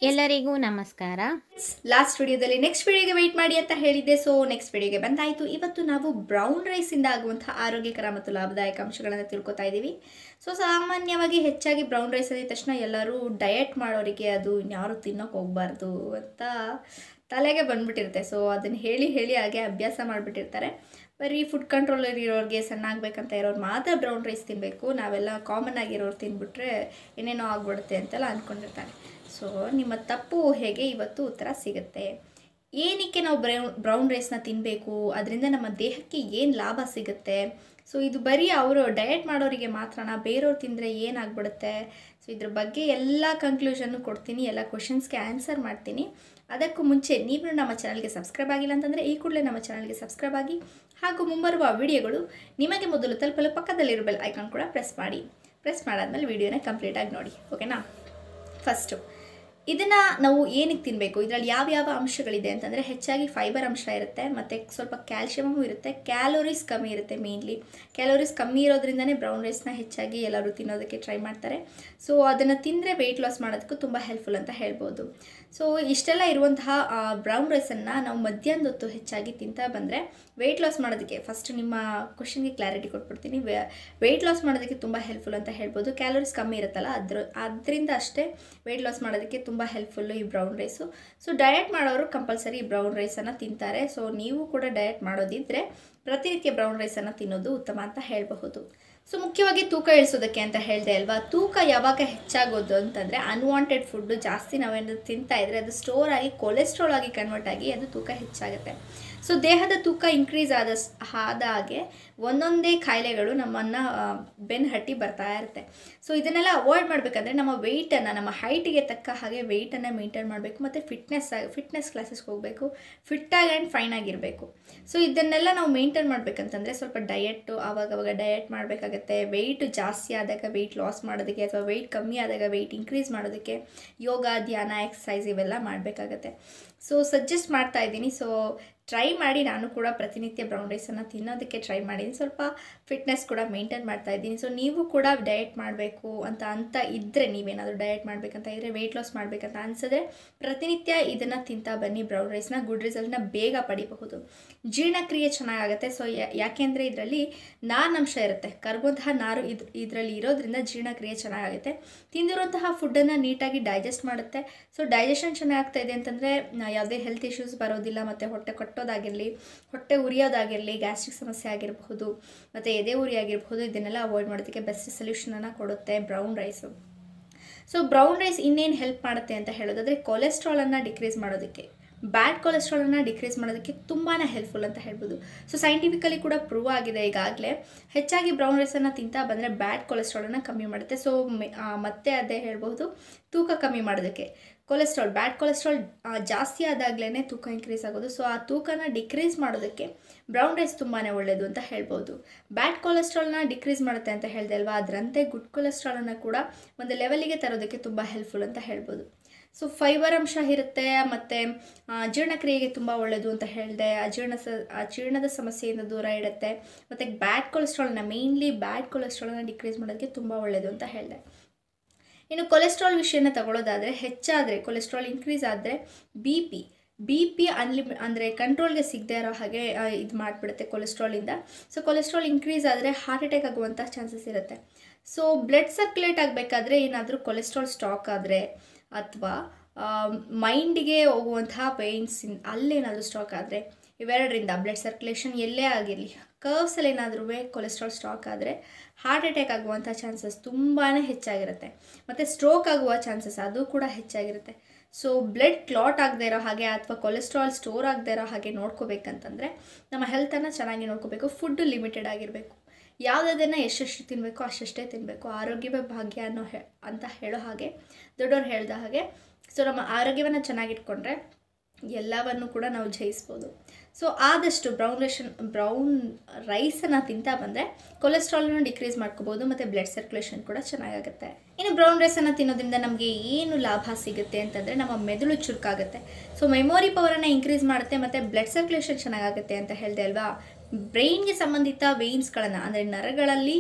ಎಲ್ಲರಿಗೂ ನಮಸ್ಕಾರ. ಲಾಸ್ಟ್ ವಿಡಿಯೋದಲ್ಲಿ ನೆಕ್ಸ್ಟ್ ವಿಡಿಯೋಗೆ ವೆಯ್ಟ್ ಮಾಡಿ ಅಂತ ಹೇಳಿದ್ದೆ. ಸೊ ನೆಕ್ಸ್ಟ್ ವಿಡಿಯೋಗೆ ಬಂದಾಯಿತು. ಇವತ್ತು ನಾವು ಬ್ರೌನ್ ರೈಸಿಂದ ಆಗುವಂತಹ ಆರೋಗ್ಯಕರ ಮತ್ತು ಲಾಭದಾಯಕ ಅಂಶಗಳನ್ನು ತಿಳ್ಕೊತಾ ಇದ್ದೀವಿ. ಸೊ ಸಾಮಾನ್ಯವಾಗಿ ಹೆಚ್ಚಾಗಿ ಬ್ರೌನ್ ರೈಸ್ ಅಂದ ತಕ್ಷಣ ಎಲ್ಲರೂ ಡಯಟ್ ಮಾಡೋರಿಗೆ ಅದು ಇನ್ಯಾರು ತಿನ್ನೋಕೆ ಹೋಗಬಾರ್ದು ಅಂತ ತಲೆಗೆ ಬಂದ್ಬಿಟ್ಟಿರುತ್ತೆ. ಸೊ ಅದನ್ನು ಹೇಳಿ ಹೇಳಿ ಹಾಗೆ ಅಭ್ಯಾಸ ಮಾಡಿಬಿಟ್ಟಿರ್ತಾರೆ. ಬರೀ ಫುಡ್ ಕಂಟ್ರೋಲರ್ ಇರೋರಿಗೆ ಸಣ್ಣ ಆಗಬೇಕಂತ ಇರೋರು ಮಾತ್ರ ಬ್ರೌನ್ ರೈಸ್ ತಿನ್ನಬೇಕು, ನಾವೆಲ್ಲ ಕಾಮನ್ ಆಗಿರೋರು ತಿಂದ್ಬಿಟ್ರೆ ಏನೇನೋ ಆಗ್ಬಿಡುತ್ತೆ ಅಂತೆಲ್ಲ ಅಂದ್ಕೊಂಡಿರ್ತಾರೆ. ಸೊ ನಿಮ್ಮ ತಪ್ಪು ಹೇಗೆ ಇವತ್ತು ಉತ್ತರ ಸಿಗುತ್ತೆ. ಏನಕ್ಕೆ ನಾವು ಬ್ರೌನ್ ರೈಸ್ನ ತಿನ್ನಬೇಕು, ಅದರಿಂದ ನಮ್ಮ ದೇಹಕ್ಕೆ ಏನು ಲಾಭ ಸಿಗುತ್ತೆ. ಸೊ ಇದು ಬರೀ ಅವರು ಡಯಟ್ ಮಾಡೋರಿಗೆ ಮಾತ್ರನಾ, ಬೇರೆಯವ್ರು ತಿಂದರೆ ಏನಾಗ್ಬಿಡುತ್ತೆ. ಸೊ ಇದ್ರ ಬಗ್ಗೆ ಎಲ್ಲ ಕನ್ಕ್ಲೂಷನ್ನು ಕೊಡ್ತೀನಿ, ಎಲ್ಲ ಕ್ವಶನ್ಸ್ಗೆ ಆನ್ಸರ್ ಮಾಡ್ತೀನಿ. ಅದಕ್ಕೂ ಮುಂಚೆ ನೀವು ನಮ್ಮ ಚಾನಲ್ಗೆ ಸಬ್ಸ್ಕ್ರೈಬ್ ಆಗಿಲ್ಲ ಅಂತಂದರೆ ಈ ಕೂಡಲೇ ನಮ್ಮ ಚಾನಲ್ಗೆ ಸಬ್ಸ್ಕ್ರೈಬ್ ಆಗಿ, ಹಾಗೂ ಮುಂಬರುವ ವಿಡಿಯೋಗಳು ನಿಮಗೆ ಮೊದಲು ತಲುಪಲು ಪಕ್ಕದಲ್ಲಿರೋ ಬೆಲ್ ಐಕಾನ್ ಕೂಡ ಪ್ರೆಸ್ ಮಾಡಿ. ಪ್ರೆಸ್ ಮಾಡಾದ್ಮೇಲೆ ವಿಡಿಯೋನ ಕಂಪ್ಲೀಟಾಗಿ ನೋಡಿ, ಓಕೆನಾ. ಫಸ್ಟು ಇದನ್ನು ನಾವು ಏನಕ್ಕೆ ತಿನ್ನಬೇಕು, ಇದರಲ್ಲಿ ಯಾವ್ಯಾವ ಅಂಶಗಳಿದೆ ಅಂತಂದರೆ ಹೆಚ್ಚಾಗಿ ಫೈಬರ್ ಅಂಶ ಇರುತ್ತೆ, ಮತ್ತು ಸ್ವಲ್ಪ ಕ್ಯಾಲ್ಶಿಯಮು ಇರುತ್ತೆ, ಕ್ಯಾಲೋರೀಸ್ ಕಮ್ಮಿ ಇರುತ್ತೆ. ಮೇನ್ಲಿ ಕ್ಯಾಲೋರೀಸ್ ಕಮ್ಮಿ ಇರೋದ್ರಿಂದನೇ ಬ್ರೌನ್ ರೈಸ್ನ ಹೆಚ್ಚಾಗಿ ಎಲ್ಲರೂ ತಿನ್ನೋದಕ್ಕೆ ಟ್ರೈ ಮಾಡ್ತಾರೆ. ಸೊ ಅದನ್ನು ತಿಂದರೆ ವೆಯ್ಟ್ ಲಾಸ್ ಮಾಡೋದಕ್ಕೂ ತುಂಬ ಹೆಲ್ಪ್ಫುಲ್ ಅಂತ ಹೇಳ್ಬೋದು. ಸೊ ಇಷ್ಟೆಲ್ಲ ಇರುವಂತಹ ಬ್ರೌನ್ ರೈಸನ್ನು ನಾವು ಮಧ್ಯಾಹ್ನದ ಹೊತ್ತು ಹೆಚ್ಚಾಗಿ ತಿಂತಾ ಬಂದರೆ ವೆಯ್ಟ್ ಲಾಸ್ ಮಾಡೋದಕ್ಕೆ, ಫಸ್ಟ್ ನಿಮ್ಮ ಕ್ವಶನ್ಗೆ ಕ್ಲಾರಿಟಿ ಕೊಟ್ಬಿಡ್ತೀನಿ. ವೆಯ್ಟ್ ಲಾಸ್ ಮಾಡೋದಕ್ಕೆ ತುಂಬ ಹೆಲ್ಪ್ಫುಲ್ ಅಂತ ಹೇಳ್ಬೋದು. ಕ್ಯಾಲೋರೀಸ್ ಕಮ್ಮಿ ಇರುತ್ತಲ್ಲ, ಅದರಿಂದ ಅಷ್ಟೇ ವೆಯ್ಟ್ ಲಾಸ್ ಮಾಡೋದಕ್ಕೆ ತುಂಬ ಹೆಲ್ಪ್ಫುಲ್ಲು ಈ ಬ್ರೌನ್ ರೈಸು. ಸೊ ಡಯಟ್ ಮಾಡೋರು ಕಂಪಲ್ಸರಿ ಈ ಬ್ರೌನ್ ರೈಸನ್ನು ತಿಂತಾರೆ. ಸೊ ನೀವು ಕೂಡ ಡಯಟ್ ಮಾಡೋದಿದ್ದರೆ ಪ್ರತಿನಿತ್ಯ ಬ್ರೌನ್ ರೈಸನ್ನು ತಿನ್ನೋದು ಉತ್ತಮ ಅಂತ ಹೇಳಬಹುದು. ಸೊ ಮುಖ್ಯವಾಗಿ ತೂಕ ಇಳಿಸೋದಕ್ಕೆ ಅಂತ ಹೇಳಿದೆ ಅಲ್ವಾ. ತೂಕ ಯಾವಾಗ ಹೆಚ್ಚಾಗೋದು ಅಂತಂದರೆ ಅನ್ವಾಂಟೆಡ್ ಫುಡ್ಡು ಜಾಸ್ತಿ ನಾವೇನಾದ್ರು ತಿಂತಾ ಇದ್ದರೆ ಅದು ಸ್ಟೋರ್ ಆಗಿ ಕೊಲೆಸ್ಟ್ರಾಲ್ ಆಗಿ ಕನ್ವರ್ಟ್ ಆಗಿ ಅದು ತೂಕ ಹೆಚ್ಚಾಗುತ್ತೆ. ಸೊ ದೇಹದ ತೂಕ ಇನ್ಕ್ರೀಸ್ ಆದ ಹಾಗೆ ಒಂದೊಂದೇ ಕಾಯಿಲೆಗಳು ನಮ್ಮನ್ನು ಬೆನ್ನು ಹಟ್ಟಿ ಬರ್ತಾ ಇರುತ್ತೆ. ಸೊ ಇದನ್ನೆಲ್ಲ ಅವಾಯ್ಡ್ ಮಾಡಬೇಕಂದ್ರೆ ನಮ್ಮ ವೆಯ್ಟನ್ನು, ನಮ್ಮ ಹೈಟಿಗೆ ತಕ್ಕ ಹಾಗೆ ವೆಯ್ಟನ್ನು ಮೇಂಟೈನ್ ಮಾಡಬೇಕು, ಮತ್ತು ಫಿಟ್ನೆಸ್ ಕ್ಲಾಸಸ್ಗೆ ಹೋಗಬೇಕು, ಫಿಟ್ಟಾಗಿ ಆ್ಯಂಡ್ ಫೈನ್ ಆಗಿರಬೇಕು. ಸೊ ಇದನ್ನೆಲ್ಲ ನಾವು ಮೇಂಟೈನ್ ಮಾಡಬೇಕಂತಂದರೆ ಸ್ವಲ್ಪ ಡಯೆಟ್ಟು ಆವಾಗವಾಗ ಡಯಟ್ ಮಾಡಬೇಕಾಗತ್ತೆ. ವೆಯ್ಟ್ ಜಾಸ್ತಿ ಆದಾಗ ವೆಯ್ಟ್ ಲಾಸ್ ಮಾಡೋದಕ್ಕೆ, ಅಥವಾ ವೆಯ್ಟ್ ಕಮ್ಮಿ ಆದಾಗ ವೆಯ್ಟ್ ಇನ್ಕ್ರೀಸ್ ಮಾಡೋದಕ್ಕೆ ಯೋಗ, ಧ್ಯಾನ, ಎಕ್ಸಸೈಸ್ ಇವೆಲ್ಲ ಮಾಡಬೇಕಾಗತ್ತೆ. ಸೊ ಸಜೆಸ್ಟ್ ಮಾಡ್ತಾ ಇದ್ದೀನಿ. ಸೊ ಟ್ರೈ ಮಾಡಿ. ನಾನು ಕೂಡ ಪ್ರತಿನಿತ್ಯ ಬ್ರೌನ್ ರೈಸನ್ನು ತಿನ್ನೋದಕ್ಕೆ ಟ್ರೈ ಮಾಡಿದ್ದೀನಿ. ಸ್ವಲ್ಪ ಫಿಟ್ನೆಸ್ ಕೂಡ ಮೇಂಟೈನ್ ಮಾಡ್ತಾ ಇದ್ದೀನಿ. ಸೊ ನೀವು ಕೂಡ ಡಯಟ್ ಮಾಡಬೇಕು ಅಂತ ಇದ್ದರೆ, ನೀವೇನಾದರೂ ಡಯಟ್ ಮಾಡಬೇಕಂತ ಇದ್ದರೆ, ವೆಯ್ಟ್ ಲಾಸ್ ಮಾಡಬೇಕಂತ ಅನಿಸಿದ್ರೆ ಪ್ರತಿನಿತ್ಯ ಇದನ್ನು ತಿಂತಾ ಬನ್ನಿ. ಬ್ರೌನ್ ರೈಸ್ನ ಗುಡ್ ರಿಸಲ್ಟ್ನ ಬೇಗ ಪಡಿಬಹುದು. ಜೀರ್ಣಕ್ರಿಯೆ ಚೆನ್ನಾಗಾಗುತ್ತೆ. ಸೊ ಯಾಕೆಂದರೆ ಇದರಲ್ಲಿ ನಾರಿನಂಶ ಇರುತ್ತೆ, ಕರಗುವಂತಹ ನಾರು ಇದರಲ್ಲಿ ಇರೋದ್ರಿಂದ ಜೀರ್ಣಕ್ರಿಯೆ ಚೆನ್ನಾಗಾಗುತ್ತೆ. ತಿಂದಿರುವಂತಹ ಫುಡ್ಡನ್ನು ನೀಟಾಗಿ ಡೈಜೆಸ್ಟ್ ಮಾಡುತ್ತೆ. ಸೊ ಡೈಜೆಷನ್ ಚೆನ್ನಾಗ್ತಾ ಇದೆ ಅಂತಂದರೆ ಯಾವುದೇ ಹೆಲ್ತ್ ಇಶ್ಯೂಸ್ ಬರೋದಿಲ್ಲ. ಮತ್ತು ಹೊಟ್ಟೆ ಕಟ್ಟೋದಾಗಿರಲಿ, ಹೊಟ್ಟೆ ಉರಿಯೋದಾಗಿರಲಿ, ಗ್ಯಾಸ್ಟ್ರಿಕ್ ಸಮಸ್ಯೆ ಆಗಿರಬಹುದು, ಮತ್ತು ಎದೆ ಉರಿ ಆಗಿರಬಹುದು, ಇದನ್ನೆಲ್ಲ ಅವಾಯ್ಡ್ ಮಾಡೋದಕ್ಕೆ ಬೆಸ್ಟ್ ಸೊಲ್ಯೂಷನನ್ನು ಕೊಡುತ್ತೆ brown rice. So brown rice ಇನ್ನೇನು ಹೆಲ್ಪ್ ಮಾಡುತ್ತೆ ಅಂತ ಹೇಳೋದಾದರೆ ಕೊಲೆಸ್ಟ್ರಾಲನ್ನು ಡಿಕ್ರೀಸ್ ಮಾಡೋದಕ್ಕೆ, ಬ್ಯಾಡ್ ಕೊಲೆಸ್ಟ್ರಾಲನ್ನು ಡಿಕ್ರೀಸ್ ಮಾಡೋದಕ್ಕೆ ತುಂಬಾ ಹೆಲ್ಪ್ಫುಲ್ ಅಂತ ಹೇಳ್ಬೋದು. ಸೊ ಸೈಂಟಿಫಿಕಲಿ ಕೂಡ ಪ್ರೂವ್ ಆಗಿದೆ ಈಗಾಗಲೇ. ಹೆಚ್ಚಾಗಿ ಬ್ರೌನ್ ರೈಸನ್ನು ತಿಂತಾ ಬಂದರೆ ಬ್ಯಾಡ್ ಕೊಲೆಸ್ಟ್ರಾಲನ್ನು ಕಮ್ಮಿ ಮಾಡುತ್ತೆ. ಸೊ ಮತ್ತೆ ಅದೇ ಹೇಳ್ಬೋದು, ತೂಕ ಕಮ್ಮಿ ಮಾಡೋದಕ್ಕೆ. ಬ್ಯಾಡ್ ಕೊಲೆಸ್ಟ್ರಾಲ್ ಜಾಸ್ತಿ ಆದಾಗಲೇ ತೂಕ ಇನ್ಕ್ರೀಸ್ ಆಗೋದು. ಸೊ ಆ ತೂಕನ ಡಿಕ್ರೀಸ್ ಮಾಡೋದಕ್ಕೆ ಬ್ರೌನ್ ರೈಸ್ ತುಂಬಾ ಒಳ್ಳೆಯದು ಅಂತ ಹೇಳ್ಬೋದು. ಬ್ಯಾಡ್ ಕೊಲೆಸ್ಟ್ರಾಲ್ನ ಡಿಕ್ರೀಸ್ ಮಾಡುತ್ತೆ ಅಂತ ಹೇಳಿದೆ ಅಲ್ವಾ, ಅದರಂತೆ ಗುಡ್ ಕೊಲೆಸ್ಟ್ರಾಲನ್ನು ಕೂಡ ಒಂದು ಲೆವೆಲಿಗೆ ತರೋದಕ್ಕೆ ತುಂಬ ಹೆಲ್ಪ್ಫುಲ್ ಅಂತ ಹೇಳ್ಬೋದು. ಸೊ ಫೈಬರ್ ಅಂಶ ಇರುತ್ತೆ, ಮತ್ತು ಜೀರ್ಣಕ್ರಿಯೆಗೆ ತುಂಬ ಒಳ್ಳೆಯದು ಅಂತ ಹೇಳಿದೆ. ಅಜೀರ್ಣದ ಸಮಸ್ಯೆಯಿಂದ ದೂರ ಇಡುತ್ತೆ, ಮತ್ತು ಬ್ಯಾಡ್ ಕೊಲೆಸ್ಟ್ರಾಲ್ನ, ಮೇಯ್ನ್ಲಿ ಬ್ಯಾಡ್ ಕೊಲೆಸ್ಟ್ರಾಲ್ನ ಡಿಕ್ರೀಸ್ ಮಾಡೋದಕ್ಕೆ ತುಂಬ ಒಳ್ಳೆಯದು ಅಂತ ಹೇಳಿದೆ. ಇನ್ನು ಕೊಲೆಸ್ಟ್ರಾಲ್ ವಿಷಯನ ತಗೊಳ್ಳೋದಾದರೆ, ಹೆಚ್ಚಾದರೆ ಕೊಲೆಸ್ಟ್ರಾಲ್ ಇನ್ಕ್ರೀಸ್ ಆದರೆ ಬಿ ಪಿ ಅಂದರೆ ಕಂಟ್ರೋಲ್ಗೆ ಸಿಗದೆ ಇರೋ ಹಾಗೆ ಇದು ಮಾಡಿಬಿಡುತ್ತೆ ಕೊಲೆಸ್ಟ್ರಾಲಿಂದ. ಸೊ ಕೊಲೆಸ್ಟ್ರಾಲ್ ಇನ್ಕ್ರೀಸ್ ಆದರೆ ಹಾರ್ಟ್ ಅಟ್ಯಾಕ್ ಆಗುವಂಥ ಚಾನ್ಸಸ್ ಇರುತ್ತೆ. ಸೊ ಬ್ಲಡ್ ಸರ್ಕ್ಯುಲೇಟ್ ಆಗಬೇಕಾದ್ರೆ ಏನಾದರೂ ಕೊಲೆಸ್ಟ್ರಾಲ್ ಸ್ಟಾಕ್ ಆದರೆ, ಅಥವಾ ಮೈಂಡಿಗೆ ಹೋಗುವಂತಹ ವೇನ್ಸ್ ಅಲ್ಲೇನಾದರೂ ಸ್ಟಾಕ್ ಆದರೆ, ಇವೆರಡರಿಂದ ಬ್ಲಡ್ ಸರ್ಕ್ಯುಲೇಷನ್ ಎಲ್ಲೇ ಆಗಿರಲಿ, ಕರ್ವ್ಸಲ್ಲಿ ಏನಾದರೂ ಕೊಲೆಸ್ಟ್ರಾಲ್ ಸ್ಟಾಕ್ ಆದರೆ ಹಾರ್ಟ್ ಅಟ್ಯಾಕ್ ಆಗುವಂಥ ಚಾನ್ಸಸ್ ತುಂಬಾ ಹೆಚ್ಚಾಗಿರುತ್ತೆ. ಮತ್ತು ಸ್ಟ್ರೋಕ್ ಆಗುವ ಚಾನ್ಸಸ್ ಅದು ಕೂಡ ಹೆಚ್ಚಾಗಿರುತ್ತೆ. ಸೊ ಬ್ಲಡ್ ಕ್ಲಾಟ್ ಆಗದೆ ಇರೋ ಹಾಗೆ, ಅಥವಾ ಕೊಲೆಸ್ಟ್ರಾಲ್ ಸ್ಟೋರ್ ಆಗದೆ ಇರೋ ಹಾಗೆ ನೋಡ್ಕೋಬೇಕಂತಂದರೆ ನಮ್ಮ ಹೆಲ್ತನ್ನು ಚೆನ್ನಾಗಿ ನೋಡ್ಕೋಬೇಕು. ಫುಡ್ಡು ಲಿಮಿಟೆಡ್ ಆಗಿರಬೇಕು. ಯಾವುದನ್ನು ಎಷ್ಟೆಷ್ಟು ತಿನ್ನಬೇಕು ಅಷ್ಟೇ ತಿನ್ನಬೇಕು. ಆರೋಗ್ಯವೇ ಭಾಗ್ಯ ಅಂತ ಹೇಳೋ ಹಾಗೆ ದೊಡ್ಡವ್ರು ಹೇಳ್ದ ಹಾಗೆ. ಸೊ ನಮ್ಮ ಆರೋಗ್ಯವನ್ನು ಚೆನ್ನಾಗಿಟ್ಕೊಂಡ್ರೆ ಎಲ್ಲವನ್ನು ಕೂಡ ನಾವು ಜಯಿಸ್ಬೋದು. ಸೊ ಆದಷ್ಟು ಬ್ರೌನ್ ರೈಸನ್ನು ತಿಂತಾ ಬಂದರೆ ಕೊಲೆಸ್ಟ್ರಾಲನ್ನು ಡಿಕ್ರೀಸ್ ಮಾಡ್ಕೋಬೋದು, ಮತ್ತು ಬ್ಲಡ್ ಸರ್ಕ್ಯುಲೇಷನ್ ಕೂಡ ಚೆನ್ನಾಗಾಗುತ್ತೆ. ಇನ್ನು ಬ್ರೌನ್ ರೈಸನ್ನು ತಿನ್ನೋದ್ರಿಂದ ನಮಗೆ ಏನು ಲಾಭ ಸಿಗುತ್ತೆ ಅಂತಂದರೆ, ನಮ್ಮ ಮೆದುಳು ಚುರುಕಾಗುತ್ತೆ. ಸೊ ಮೆಮೊರಿ ಪವರನ್ನು ಇನ್ಕ್ರೀಸ್ ಮಾಡುತ್ತೆ, ಮತ್ತು ಬ್ಲಡ್ ಸರ್ಕ್ಯುಲೇಷನ್ ಚೆನ್ನಾಗಾಗುತ್ತೆ ಅಂತ ಹೇಳಿದೆ ಅಲ್ವಾ. ಬ್ರೈನ್ಗೆ ಸಂಬಂಧಿತ ವೇನ್ಸ್ಗಳನ್ನು ಅಂದರೆ ನರಗಳಲ್ಲಿ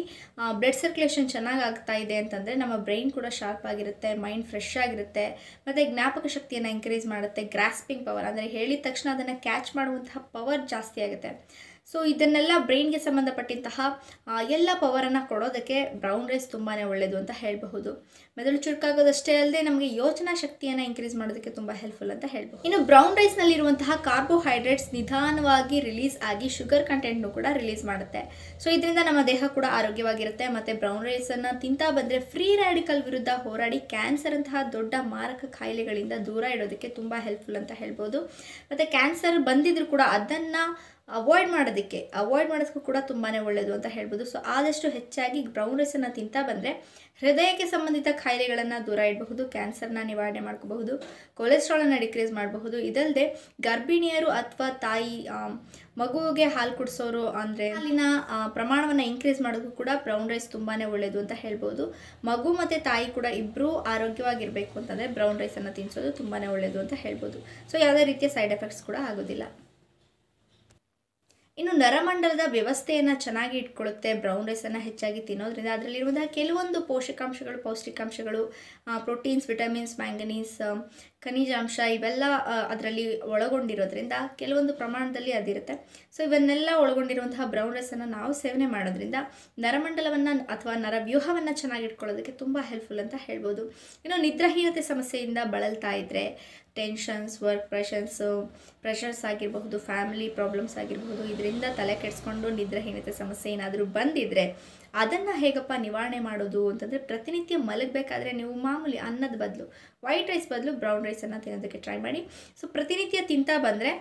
ಬ್ಲಡ್ ಸರ್ಕ್ಯುಲೇಷನ್ ಚೆನ್ನಾಗಿ ಆಗ್ತಾ ಇದೆ ಅಂತಂದರೆ ನಮ್ಮ ಬ್ರೈನ್ ಕೂಡ ಶಾರ್ಪ್ ಆಗಿರುತ್ತೆ, ಮೈಂಡ್ ಫ್ರೆಶ್ ಆಗಿರುತ್ತೆ, ಮತ್ತು ಜ್ಞಾಪಕ ಶಕ್ತಿಯನ್ನು ಎಂಕರೇಜ್ ಮಾಡುತ್ತೆ. ಗ್ರಾಸ್ಪಿಂಗ್ ಪವರ್ ಅಂದರೆ ಹೇಳಿದ ತಕ್ಷಣ ಅದನ್ನು ಕ್ಯಾಚ್ ಮಾಡುವಂತಹ ಪವರ್ ಜಾಸ್ತಿ ಆಗುತ್ತೆ. ಸೊ ಇದನ್ನೆಲ್ಲ ಬ್ರೈನ್ಗೆ ಸಂಬಂಧಪಟ್ಟಂತಹ ಎಲ್ಲ ಪವರನ್ನು ಕೊಡೋದಕ್ಕೆ ಬ್ರೌನ್ ರೈಸ್ ತುಂಬಾ ಒಳ್ಳೆಯದು ಅಂತ ಹೇಳಬಹುದು. ಮೆದುಳು ಚುರುಕಾಗೋದಷ್ಟೇ ಅಲ್ಲದೆ ನಮಗೆ ಯೋಚನಾ ಶಕ್ತಿಯನ್ನು ಇನ್ಕ್ರೀಸ್ ಮಾಡೋದಕ್ಕೆ ತುಂಬ ಹೆಲ್ಪ್ಫುಲ್ ಅಂತ ಹೇಳ್ಬೋದು. ಇನ್ನು ಬ್ರೌನ್ ರೈಸ್ನಲ್ಲಿರುವಂತಹ ಕಾರ್ಬೋಹೈಡ್ರೇಟ್ಸ್ ನಿಧಾನವಾಗಿ ರಿಲೀಸ್ ಆಗಿ ಶುಗರ್ ಕಂಟೆಂಟ್ನು ಕೂಡ ರಿಲೀಸ್ ಮಾಡುತ್ತೆ. ಸೊ ಇದರಿಂದ ನಮ್ಮ ದೇಹ ಕೂಡ ಆರೋಗ್ಯವಾಗಿರುತ್ತೆ. ಮತ್ತು ಬ್ರೌನ್ ರೈಸನ್ನು ತಿಂತಾ ಬಂದರೆ ಫ್ರೀ ರ್ಯಾಡಿಕಲ್ ವಿರುದ್ಧ ಹೋರಾಡಿ ಕ್ಯಾನ್ಸರ್ ಅಂತಹ ದೊಡ್ಡ ಮಾರಕ ಕಾಯಿಲೆಗಳಿಂದ ದೂರ ಇಡೋದಕ್ಕೆ ತುಂಬ ಹೆಲ್ಪ್ಫುಲ್ ಅಂತ ಹೇಳ್ಬೋದು. ಮತ್ತು ಕ್ಯಾನ್ಸರ್ ಬಂದಿದ್ರೂ ಕೂಡ ಅದನ್ನು ಅವಾಯ್ಡ್ ಮಾಡೋದಕ್ಕೂ ಕೂಡ ತುಂಬಾ ಒಳ್ಳೆಯದು ಅಂತ ಹೇಳ್ಬೋದು. ಸೊ ಆದಷ್ಟು ಹೆಚ್ಚಾಗಿ ಬ್ರೌನ್ ರೈಸನ್ನು ತಿಂತಾ ಬಂದರೆ ಹೃದಯಕ್ಕೆ ಸಂಬಂಧಿತ ಕಾಯಿಲೆಗಳನ್ನು ದೂರ ಇಡಬಹುದು, ಕ್ಯಾನ್ಸರ್ನ ನಿವಾರಣೆ ಮಾಡ್ಕೋಬಹುದು, ಕೊಲೆಸ್ಟ್ರಾಲನ್ನು ಡಿಕ್ರೀಸ್ ಮಾಡಬಹುದು. ಇದಲ್ಲದೆ ಗರ್ಭಿಣಿಯರು ಅಥವಾ ತಾಯಿ ಮಗುವಿಗೆ ಹಾಲು ಕುಡಿಸೋರು ಅಂದರೆ ಹಾಲಿನ ಪ್ರಮಾಣವನ್ನು ಇನ್ಕ್ರೀಸ್ ಮಾಡೋದಕ್ಕೂ ಕೂಡ ಬ್ರೌನ್ ರೈಸ್ ತುಂಬಾ ಒಳ್ಳೆಯದು ಅಂತ ಹೇಳ್ಬೋದು. ಮಗು ಮತ್ತು ತಾಯಿ ಕೂಡ ಇಬ್ಬರೂ ಆರೋಗ್ಯವಾಗಿರಬೇಕು ಅಂತಂದರೆ ಬ್ರೌನ್ ರೈಸನ್ನು ತಿನ್ನಿಸೋದು ತುಂಬಾ ಒಳ್ಳೆಯದು ಅಂತ ಹೇಳ್ಬೋದು. ಸೊ ಯಾವುದೇ ರೀತಿಯ ಸೈಡ್ ಎಫೆಕ್ಟ್ಸ್ ಕೂಡ ಆಗೋದಿಲ್ಲ. ಇನ್ನು ನರಮಂಡಲದ ವ್ಯವಸ್ಥೆಯನ್ನು ಚೆನ್ನಾಗಿ ಇಟ್ಕೊಳ್ಳುತ್ತೆ ಬ್ರೌನ್ ರೈಸನ್ನು ಹೆಚ್ಚಾಗಿ ತಿನ್ನೋದ್ರಿಂದ. ಅದರಲ್ಲಿರುವಂತಹ ಕೆಲವೊಂದು ಪೌಷ್ಟಿಕಾಂಶಗಳು ಪ್ರೋಟೀನ್ಸ್, ವಿಟಮಿನ್ಸ್, ಮ್ಯಾಂಗನೀಸ್, ಖನಿಜಾಂಶ ಇವೆಲ್ಲ ಅದರಲ್ಲಿ ಒಳಗೊಂಡಿರೋದ್ರಿಂದ ಕೆಲವೊಂದು ಪ್ರಮಾಣದಲ್ಲಿ ಅದಿರುತ್ತೆ. ಸೊ ಇವನ್ನೆಲ್ಲ ಒಳಗೊಂಡಿರುವಂತಹ ಬ್ರೌನ್ ರೈಸನ್ನು ನಾವು ಸೇವನೆ ಮಾಡೋದ್ರಿಂದ ನರಮಂಡಲವನ್ನು ಅಥವಾ ನರವ್ಯೂಹವನ್ನು ಚೆನ್ನಾಗಿಟ್ಕೊಳ್ಳೋದಕ್ಕೆ ತುಂಬ ಹೆಲ್ಪ್ಫುಲ್ ಅಂತ ಹೇಳ್ಬೋದು. ಇನ್ನು ನಿದ್ರಾಹೀನತೆ ಸಮಸ್ಯೆಯಿಂದ ಬಳಲ್ತಾ ಇದ್ದರೆ ಟೆನ್ಷನ್ಸ್, ವರ್ಕ್ ಪ್ರೆಷರ್ಸ್ ಆಗಿರಬಹುದು, ಫ್ಯಾಮಿಲಿ ಪ್ರಾಬ್ಲಮ್ಸ್ ಆಗಿರಬಹುದು, ಇದರಿಂದ ತಲೆ ಕೆಡಿಸ್ಕೊಂಡು ನಿದ್ರಾಹೀನತೆ ಸಮಸ್ಯೆ ಏನಾದರೂ ಬಂದಿದ್ದರೆ ಅದನ್ನು ಹೇಗಪ್ಪ ನಿವಾರಣೆ ಮಾಡೋದು ಅಂತಂದರೆ ಪ್ರತಿನಿತ್ಯ ಮಲಗಬೇಕಾದ್ರೆ ನೀವು ಮಾಮೂಲಿ ಅನ್ನದ ಬದಲು ವೈಟ್ ರೈಸ್ ಬದಲು ಬ್ರೌನ್ ರೈಸನ್ನು ತಿನ್ನೋದಕ್ಕೆ ಟ್ರೈ ಮಾಡಿ. ಸೊ ಪ್ರತಿನಿತ್ಯ ತಿಂತಾ ಬಂದರೆ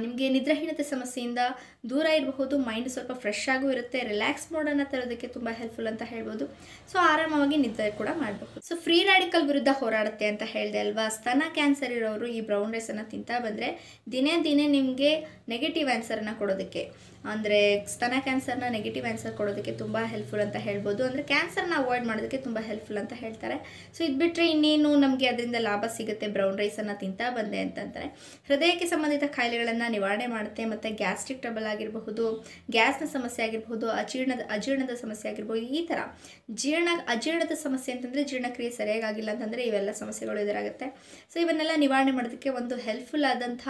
ನಿಮಗೆ ನಿದ್ರಾಹೀನತೆ ಸಮಸ್ಯೆಯಿಂದ ದೂರ ಇರಬಹುದು, ಮೈಂಡ್ ಸ್ವಲ್ಪ ಫ್ರೆಶ್ ಆಗೂ ಇರುತ್ತೆ, ರಿಲ್ಯಾಕ್ಸ್ ಮೋಡನ್ನು ತರೋದಕ್ಕೆ ತುಂಬ ಹೆಲ್ಪ್ಫುಲ್ ಅಂತ ಹೇಳ್ಬೋದು. ಸೊ ಆರಾಮವಾಗಿ ನಿದ್ರೆ ಕೂಡ ಮಾಡಬಹುದು. ಸೊ ಫ್ರೀ ರ್ಯಾಡಿಕಲ್ ವಿರುದ್ಧ ಹೋರಾಡುತ್ತೆ ಅಂತ ಹೇಳಿದೆ ಅಲ್ವಾ. ಸ್ತನ ಕ್ಯಾನ್ಸರ್ ಇರೋರು ಈ ಬ್ರೌನ್ ರೈಸನ್ನು ತಿಂತಾ ಬಂದರೆ ದಿನೇ ನಿಮಗೆ ನೆಗೆಟಿವ್ ಆನ್ಸರನ್ನು ಕೊಡೋದಕ್ಕೆ ಅಂದರೆ ಸ್ತನ ಕ್ಯಾನ್ಸರ್ನ ನೆಗೆಟಿವ್ ಆನ್ಸರ್ ಕೊಡೋದಕ್ಕೆ ತುಂಬ ಹೆಲ್ಪ್ಫುಲ್ ಅಂತ ಹೇಳ್ಬೋದು. ಅಂದರೆ ಕ್ಯಾನ್ಸರ್ನ ಅವಾಯ್ಡ್ ಮಾಡೋದಕ್ಕೆ ತುಂಬ ಹೆಲ್ಪ್ಫುಲ್ ಅಂತ ಹೇಳ್ತಾರೆ. ಸೊ ಇದು ಬಿಟ್ಟರೆ ಇನ್ನೇನು ನಮಗೆ ಅದರಿಂದ ಲಾಭ ಸಿಗುತ್ತೆ ಬ್ರೌನ್ ರೈಸನ್ನು ತಿಂತಾ ಬಂದೆ ಅಂತಂದರೆ ಹೃದಯಕ್ಕೆ ಸಂಬಂಧಿತ ಕಾಯಿಲೆಗಳನ್ನು ನಿವಾರಣೆ ಮಾಡುತ್ತೆ. ಮತ್ತು ಗ್ಯಾಸ್ಟ್ರಿಕ್ ಟ್ರಬಲ್ ಆಗಿರಬಹುದು, ಗ್ಯಾಸ್ನ ಸಮಸ್ಯೆ ಆಗಿರಬಹುದು, ಅಜೀರ್ಣದ ಸಮಸ್ಯೆ ಆಗಿರ್ಬೋದು. ಈ ಥರ ಅಜೀರ್ಣದ ಸಮಸ್ಯೆ ಅಂತಂದರೆ ಜೀರ್ಣಕ್ರಿಯೆ ಸರಿಯಾಗಿಲ್ಲ ಅಂತಂದರೆ ಇವೆಲ್ಲ ಸಮಸ್ಯೆಗಳು ಎದುರಾಗುತ್ತೆ. ಸೊ ಇವನ್ನೆಲ್ಲ ನಿವಾರಣೆ ಮಾಡೋದಕ್ಕೆ ಒಂದು ಹೆಲ್ಪ್ಫುಲ್ ಆದಂಥ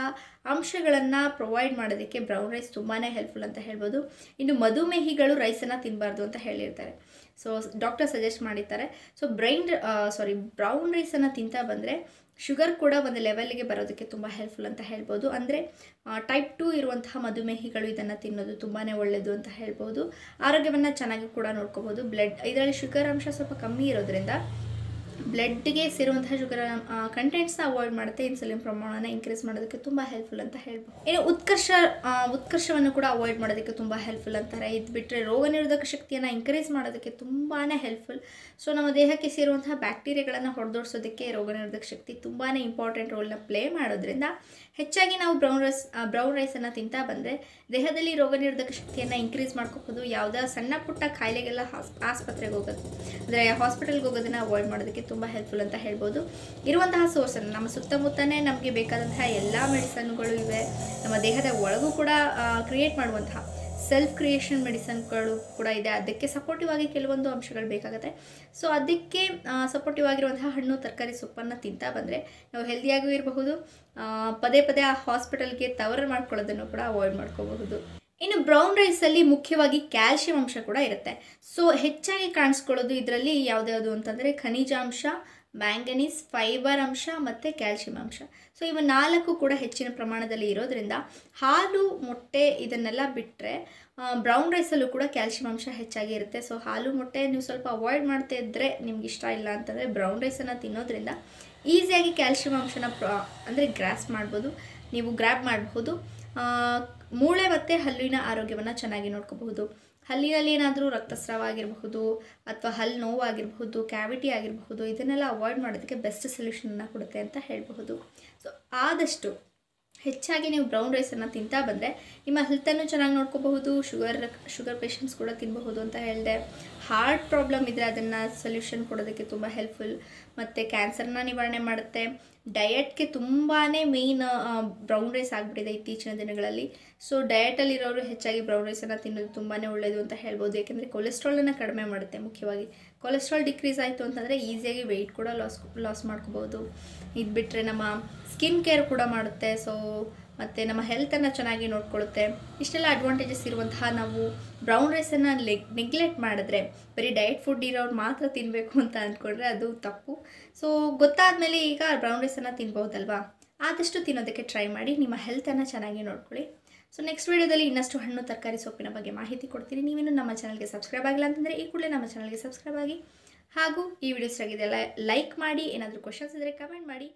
ಅಂಶಗಳನ್ನು ಪ್ರೊವೈಡ್ ಮಾಡೋದಕ್ಕೆ ಬ್ರೌನ್ ರೈಸ್ ತುಂಬಾ ಹೆಲ್ಪ್ಫುಲ್ ಅಂತ ಹೇಳ್ಬೋದು. ಇನ್ನು ಮಧುಮೇಹಿಗಳು ರೈಸನ್ನು ತಿನ್ನಬಾರ್ದು ಅಂತ ಹೇಳಿರ್ತಾರೆ. ಸೊ ಡಾಕ್ಟರ್ ಸಜೆಸ್ಟ್ ಮಾಡಿರ್ತಾರೆ. ಸೊ ಬ್ರೌನ್ ರೈಸನ್ನು ತಿಂತಾ ಬಂದರೆ ಶುಗರ್ ಕೂಡ ಒಂದು ಲೆವೆಲ್ಗೆ ಬರೋದಕ್ಕೆ ತುಂಬ ಹೆಲ್ಪ್ಫುಲ್ ಅಂತ ಹೇಳ್ಬೋದು. ಅಂದರೆ ಟೈಪ್ 2 ಇರುವಂತಹ ಮಧುಮೇಹಿಗಳು ಇದನ್ನು ತಿನ್ನೋದು ತುಂಬಾ ಒಳ್ಳೆಯದು ಅಂತ ಹೇಳ್ಬೋದು. ಆರೋಗ್ಯವನ್ನು ಚೆನ್ನಾಗಿ ಕೂಡ ನೋಡ್ಕೋಬೋದು. ಇದರಲ್ಲಿ ಶುಗರ್ ಅಂಶ ಸ್ವಲ್ಪ ಕಮ್ಮಿ ಇರೋದ್ರಿಂದ ಬ್ಲಡ್ಗೆ ಸೇರುವಂತಹ ಶುಗರ್ ಕಂಟೆಂಟ್ಸ್ನ ಅವಾಯ್ಡ್ ಮಾಡುತ್ತೆ. ಇನ್ಸುಲಿನ್ ಪ್ರಮಾಣನ ಇನ್ಕ್ರೀಸ್ ಮಾಡೋದಕ್ಕೆ ತುಂಬ ಹೆಲ್ಪ್ಫುಲ್ ಅಂತ ಹೇಳ್ಬೋದು. ಇನ್ನು ಉತ್ಕರ್ಷವನ್ನು ಕೂಡ ಅವಾಯ್ಡ್ ಮಾಡೋದಕ್ಕೆ ತುಂಬ ಹೆಲ್ಪ್ಫುಲ್ ಅಂತಾರೆ. ಇದು ಬಿಟ್ಟರೆ ರೋಗ ನಿರೋಧಕ ಶಕ್ತಿಯನ್ನು ಇನ್ಕ್ರೀಸ್ ಮಾಡೋದಕ್ಕೆ ತುಂಬಾ ಹೆಲ್ಪ್ಫುಲ್. ಸೊ ನಮ್ಮ ದೇಹಕ್ಕೆ ಸೇರುವಂತಹ ಬ್ಯಾಕ್ಟೀರಿಯಾಗಳನ್ನು ಹೊಡೆದೋಡಿಸೋದಕ್ಕೆ ರೋಗ ನಿರೋಧಕ ಶಕ್ತಿ ತುಂಬಾ ಇಂಪಾರ್ಟೆಂಟ್ ರೋಲ್ನ ಪ್ಲೇ ಮಾಡೋದ್ರಿಂದ ಹೆಚ್ಚಾಗಿ ನಾವು ಬ್ರೌನ್ ರೈಸನ್ನು ತಿಂತಾ ಬಂದರೆ ದೇಹದಲ್ಲಿ ರೋಗ ನಿರೋಧಕ ಶಕ್ತಿಯನ್ನು ಇನ್ಕ್ರೀಸ್ ಮಾಡ್ಕೋಬೋದು. ಯಾವುದೋ ಸಣ್ಣ ಪುಟ್ಟ ಕಾಯಿಲೆಗೆಲ್ಲ ಆಸ್ಪತ್ರೆಗೆ ಹೋಗೋದು ಅಂದರೆ ಹಾಸ್ಪಿಟಲ್ಗೆ ಹೋಗೋದನ್ನು ಅವಾಯ್ಡ್ ಮಾಡೋದಕ್ಕೆ ತುಂಬ ಹೆಲ್ಪ್ಫುಲ್ ಅಂತ ಹೇಳ್ಬೋದು. ಇರುವಂತಹ ಸೋರ್ಸನ್ನು ನಮ್ಮ ಸುತ್ತಮುತ್ತನೇ ನಮಗೆ ಬೇಕಾದಂತಹ ಎಲ್ಲ ಮೆಡಿಸನ್ಗಳು ಇವೆ. ನಮ್ಮ ದೇಹದ ಒಳಗೂ ಕೂಡ ಕ್ರಿಯೇಟ್ ಮಾಡುವಂತಹ ಸೆಲ್ಫ್ ಕ್ರಿಯೇಷನ್ ಮೆಡಿಸನ್ಗಳು ಕೂಡ ಇದೆ. ಅದಕ್ಕೆ ಸಪೋರ್ಟಿವ್ ಆಗಿ ಕೆಲವೊಂದು ಅಂಶಗಳು ಬೇಕಾಗುತ್ತೆ. ಸೊ ಅದಕ್ಕೆ ಸಪೋರ್ಟಿವ್ ಆಗಿರುವಂತಹ ಹಣ್ಣು ತರಕಾರಿ ಸೊಪ್ಪನ್ನು ತಿಂತಾ ಬಂದರೆ ನಾವು ಹೆಲ್ದಿಯಾಗೂ ಇರಬಹುದು. ಪದೇ ಆ ಹಾಸ್ಪಿಟಲ್ಗೆ ತವರು ಮಾಡ್ಕೊಳ್ಳೋದನ್ನು ಕೂಡ ಅವಾಯ್ಡ್ ಮಾಡ್ಕೋಬಹುದು. ಇನ್ನು ಬ್ರೌನ್ ರೈಸಲ್ಲಿ ಮುಖ್ಯವಾಗಿ ಕ್ಯಾಲ್ಶಿಯಂ ಅಂಶ ಕೂಡ ಇರುತ್ತೆ. ಸೊ ಹೆಚ್ಚಾಗಿ ಕಾಣಿಸ್ಕೊಳ್ಳೋದು ಇದರಲ್ಲಿ ಯಾವುದ್ಯಾವುದು ಅಂತಂದರೆ ಖನಿಜಾಂಶ, ಮ್ಯಾಂಗನೀಸ್, ಫೈಬರ್ ಅಂಶ ಮತ್ತು ಕ್ಯಾಲ್ಶಿಯಂ ಅಂಶ. ಸೊ ಇವು 4 ಕೂಡ ಹೆಚ್ಚಿನ ಪ್ರಮಾಣದಲ್ಲಿ ಇರೋದ್ರಿಂದ ಹಾಲು, ಮೊಟ್ಟೆ ಇದನ್ನೆಲ್ಲ ಬಿಟ್ಟರೆ ಬ್ರೌನ್ ರೈಸಲ್ಲೂ ಕೂಡ ಕ್ಯಾಲ್ಶಿಯಂ ಅಂಶ ಹೆಚ್ಚಾಗಿ ಇರುತ್ತೆ. ಸೊ ಹಾಲು, ಮೊಟ್ಟೆ ನೀವು ಸ್ವಲ್ಪ ಅವಾಯ್ಡ್ ಮಾಡ್ತಾ ಇದ್ದರೆ ನಿಮ್ಗೆ ಇಷ್ಟ ಇಲ್ಲ ಅಂತಂದರೆ ಬ್ರೌನ್ ರೈಸನ್ನು ತಿನ್ನೋದ್ರಿಂದ ಈಸಿಯಾಗಿ ಕ್ಯಾಲ್ಶಿಯಂ ಅಂಶನ ಅಂದರೆ ಗ್ರ್ಯಾಬ್ ಮಾಡಬಹುದು. ಮೂಳೆ ಮತ್ತು ಹಲ್ಲಿನ ಆರೋಗ್ಯವನ್ನು ಚೆನ್ನಾಗಿ ನೋಡ್ಕೋಬಹುದು. ಹಲ್ಲಿನಲ್ಲಿ ಏನಾದರೂ ರಕ್ತಸ್ರಾವ ಆಗಿರಬಹುದು ಅಥವಾ ಹಲ್ಲು ನೋವಾಗಿರಬಹುದು, ಕ್ಯಾವಿಟಿ ಆಗಿರಬಹುದು, ಇದನ್ನೆಲ್ಲ ಅವಾಯ್ಡ್ ಮಾಡೋದಕ್ಕೆ ಬೆಸ್ಟ್ ಸೊಲ್ಯೂಷನನ್ನು ಕೊಡುತ್ತೆ ಅಂತ ಹೇಳಬಹುದು. ಸೊ ಆದಷ್ಟು ಹೆಚ್ಚಾಗಿ ನೀವು ಬ್ರೌನ್ ರೈಸನ್ನು ತಿಂತಾ ಬಂದರೆ ನಿಮ್ಮ ಹೆಲ್ತನ್ನು ಚೆನ್ನಾಗಿ ನೋಡ್ಕೋಬಹುದು. ಶುಗರ್ ಪೇಷಂಟ್ಸ್ ಕೂಡ ತಿನ್ನಬಹುದು ಅಂತ ಹೇಳಿದೆ. ಹಾರ್ಟ್ ಪ್ರಾಬ್ಲಮ್ ಇದ್ದರೆ ಅದನ್ನು ಸೊಲ್ಯೂಷನ್ ಕೊಡೋದಕ್ಕೆ ತುಂಬ ಹೆಲ್ಪ್ಫುಲ್. ಮತ್ತು ಕ್ಯಾನ್ಸರ್ನ ನಿವಾರಣೆ ಮಾಡುತ್ತೆ. ಡಯಟ್ಗೆ ತುಂಬಾ ಮೇಯ್ನ್ ಬ್ರೌನ್ ರೈಸ್ ಆಗಿಬಿಟ್ಟಿದೆ ಇತ್ತೀಚಿನ ದಿನಗಳಲ್ಲಿ. ಸೊ ಡಯಟಲ್ಲಿರೋರು ಹೆಚ್ಚಾಗಿ ಬ್ರೌನ್ ರೈಸನ್ನು ತಿನ್ನೋದು ತುಂಬಾ ಒಳ್ಳೆಯದು ಅಂತ ಹೇಳ್ಬೋದು. ಯಾಕೆಂದರೆ ಕೊಲೆಸ್ಟ್ರಾಲನ್ನು ಕಡಿಮೆ ಮಾಡುತ್ತೆ. ಮುಖ್ಯವಾಗಿ ಕೊಲೆಸ್ಟ್ರಾಲ್ ಡಿಕ್ರೀಸ್ ಆಯಿತು ಅಂತಂದರೆ ಈಸಿಯಾಗಿ ವೆಯ್ಟ್ ಕೂಡ ಲಾಸ್ ಮಾಡ್ಕೋಬೋದು. ಇದು ಬಿಟ್ಟರೆ ನಮ್ಮ ಸ್ಕಿನ್ ಕೇರ್ ಕೂಡ ಮಾಡುತ್ತೆ. ಸೊ ಮತ್ತು ನಮ್ಮ ಹೆಲ್ತನ್ನು ಚೆನ್ನಾಗಿ ನೋಡ್ಕೊಳ್ಳುತ್ತೆ. ಇಷ್ಟೆಲ್ಲ ಅಡ್ವಾಂಟೇಜಸ್ ಇರುವಂತಹ ನಾವು ಬ್ರೌನ್ ರೈಸನ್ನು ನೆಗ್ಲೆಕ್ಟ್ ಮಾಡಿದ್ರೆ, ಬರೀ ಡಯಟ್ ಫುಡ್ ಇರೋರು ಮಾತ್ರ ತಿನ್ನಬೇಕು ಅಂತ ಅಂದ್ಕೊಂಡ್ರೆ ಅದು ತಪ್ಪು. ಸೊ ಗೊತ್ತಾದಮೇಲೆ ಈಗ ಬ್ರೌನ್ ರೈಸನ್ನು ತಿನ್ಬಹುದಲ್ವಾ, ಆದಷ್ಟು ತಿನ್ನೋದಕ್ಕೆ ಟ್ರೈ ಮಾಡಿ. ನಿಮ್ಮ ಹೆಲ್ತನ್ನು ಚೆನ್ನಾಗಿ ನೋಡ್ಕೊಳ್ಳಿ. ಸೊ ನೆಕ್ಸ್ಟ್ ವೀಡಿಯೋದಲ್ಲಿ ಇನ್ನಷ್ಟು ಹಣ್ಣು ತರಕಾರಿ ಸೊಪ್ಪಿನ ಬಗ್ಗೆ ಮಾಹಿತಿ ಕೊಡ್ತೀನಿ. ನೀವೇನು ನಮ್ಮ ಚಾನಲ್ಗೆ ಸಬ್ಸ್ಕ್ರೈಬ್ ಆಗಿಲ್ಲ ಅಂತಂದರೆ ಈ ಕೂಡಲೇ ನಮ್ಮ ಚಾನಲ್ಗೆ ಸಬ್ಸ್ಕ್ರೈಬ್ ಆಗಿ. ಹಾಗೂ ಈ ವಿಡಿಯೋಸ್ ಆಗಿದೆಲ್ಲ ಲೈಕ್ ಮಾಡಿ. ಏನಾದರೂ ಕ್ವಶನ್ಸ್ ಇದ್ದರೆ ಕಮೆಂಟ್ ಮಾಡಿ.